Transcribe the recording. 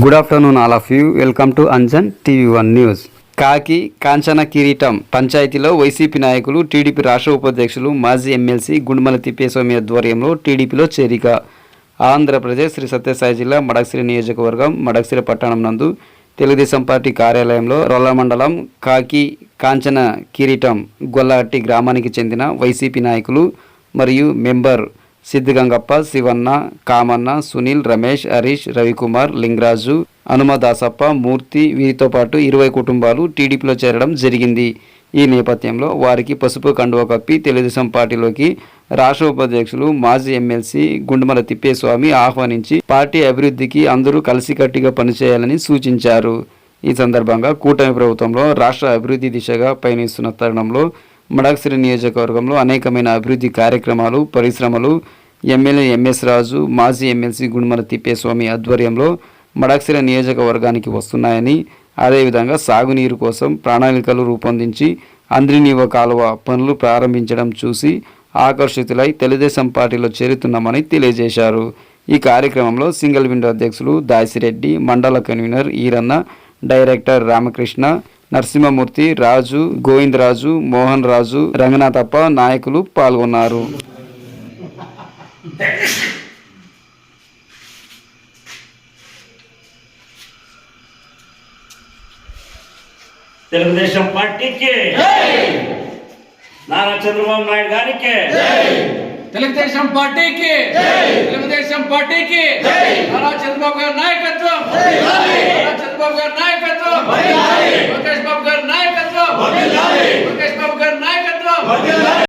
Good afternoon all of you. Welcome to Anjan TV one news. కాకి కాంచన కిరీటం పంచాయతీలో వైసీపీ నాయకులు, టీడీపీ రాష్ట్ర ఉపాధ్యక్షులు, మాజీ ఎమ్మెల్సీ గుండుమల తిప్పేస్వామి ఆధ్వర్యంలో టీడీపీలో చేరిక. ఆంధ్రప్రదేశ్ శ్రీ సత్యసాయి జిల్లా మడకశిర నియోజకవర్గం మడకశిర పట్టణం నందు తెలుగుదేశం పార్టీ కార్యాలయంలో రొల్ల మండలం కాకి కాంచన కిరీటం గొల్లహట్టి గ్రామానికి చెందిన వైసీపీ నాయకులు మరియు మెంబర్ సిద్దిగంగప్ప, శివన్న, కామన్న, సునీల్, రమేష్, హరీష్, రవికుమార్, లింగరాజు, హనుమదాసప్ప, మూర్తి వీరితో పాటు 20 కుటుంబాలు టీడీపీలో చేరడం జరిగింది. ఈ నేపథ్యంలో వారికి పసుపు కండువ కప్పి తెలుగుదేశం పార్టీలోకి రాష్ట్ర ఉపాధ్యక్షులు, మాజీ ఎమ్మెల్సీ గుండుమల తిప్పేస్వామి ఆహ్వానించి పార్టీ అభివృద్ధికి అందరూ కలిసికట్టుగా పనిచేయాలని సూచించారు. ఈ సందర్భంగా కూటమి ప్రభుత్వంలో రాష్ట్ర అభివృద్ధి దిశగా పయనిస్తున్న తరుణంలో మడకశిర నియోజకవర్గంలో అనేకమైన అభివృద్ధి కార్యక్రమాలు, పరిశ్రమలు ఎమ్మెల్యే ఎంఎస్ రాజు, మాజీ ఎమ్మెల్సీ గుండుమల తిప్పేస్వామి ఆధ్వర్యంలో మడకశిర నియోజకవర్గానికి వస్తున్నాయని, అదేవిధంగా సాగునీరు కోసం ప్రణాళికలు రూపొందించి అంద్రినీవ కాలువ పనులు ప్రారంభించడం చూసి ఆకర్షితులై తెలుగుదేశం పార్టీలో చేరుతున్నామని తెలియజేశారు. ఈ కార్యక్రమంలో సింగిల్ విండో అధ్యక్షులు దాసిరెడ్డి, మండల కన్వీనర్ ఈరన్న, డైరెక్టర్ రామకృష్ణ, నరసింహమూర్తి, రాజు, గోవిందరాజు, మోహన్ రాజు, రంగనాథప్ప నాయకులు పాల్గొన్నారు. తెలుగుదేశం పార్టీకి నారా చంద్రబాబు నాయుడు గారికి, తెలుగుదేశం పార్టీకి, తెలుగుదేశం పార్టీకి నారా చంద్రబాబు గారి నాయకత్వం, నారా చంద్రబాబు గారి నాయకత్వం, లోకేష్ బాబు గారి నాయకత్వం, లోకేష్ బాబు గారి నాయకత్వం.